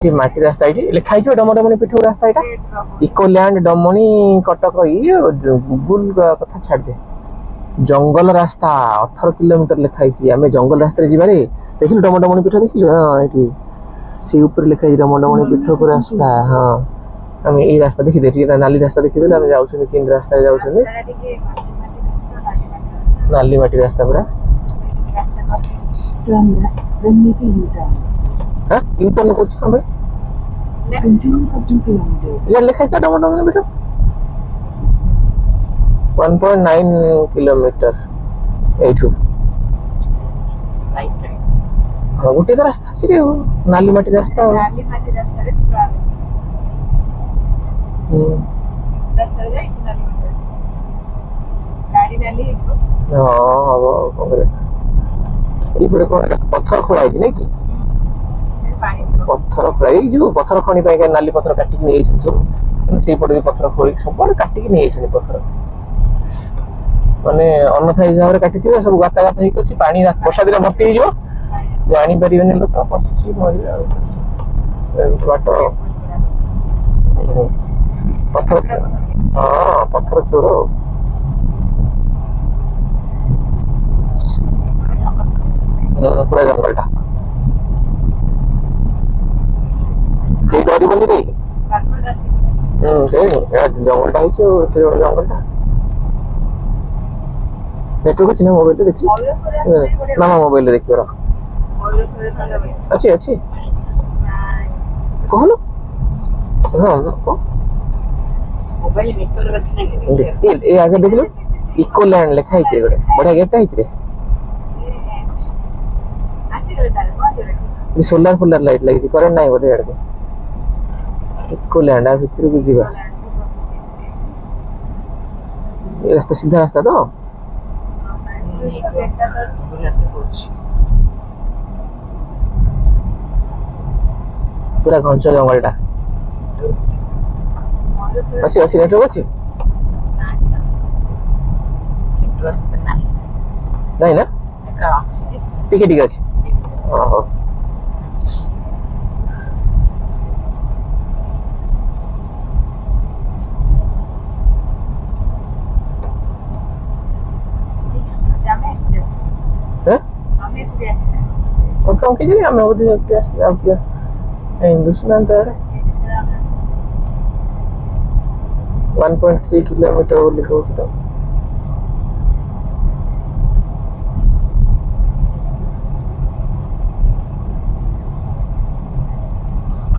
माटी रास्ता ये लिखाई डमडमणी पीठ रास्ता यहाँ इकोलैंड डमणी कटक ये गूगल कथा छाड़ दे जंगल रास्ता 18 किलोमीटर लिखाई आम जंगल रास्ता जीवारे देखिल डमडमणी पीठ देखिल हाँ ये से ऊपर लिखाई डमडमणी पीठ को रास्ता हाँ आम ये रास्ता देखी नाली रास्ता देखिए आम जाऊँ केन रास्ता जाऊँ नाली माटी रास्ता पूरा हाँ यूटर्न को भाई ये लिखा है डमडमणी पीठ 1.9 किलोमीटर एठू हाँ गोटे तो रास्ता आसी नाली माटी रास्ता पत्थर खोला नहीं कि पत्थर खोला जो पत्थर खणी नाली पत्थर काटिक नहीं सब से पटे पत्थर खोल सब काटिक नहीं पत्थर माने अन्यथा हिसाब से काटी सब गाता गाता होती पानी वर्षा दिन भर्ती हो जापर लोक पशु बाट पत्थर हाँ पत्थर चोर पूरा जंगल डरबनी रे जंगलटा जंगलटा नेटवर्क अच्छी मोबाइल देखिए ना मोबाइल देखिए अच्छी अच्छी कहलो हाँ मोबाइल नेटवर्क अच्छी ये आगे देख लो इकोलैंड लिखा है गोटे बढ़िया गेटा है सोलार फोलार लाइट लगी करेंट ना बोले इकोलैंड भितर को जीवा ये रास्ता सीधा रास्ता तो पूरा घंच जंगलटा अच्छी अच्छी नेटवर्क अच्छी नहीं ना टिके टिके अच्छी हाँ कम कीजिए हमें वो हिंदुस्तान तो 1.3 किलोमीटर लिखा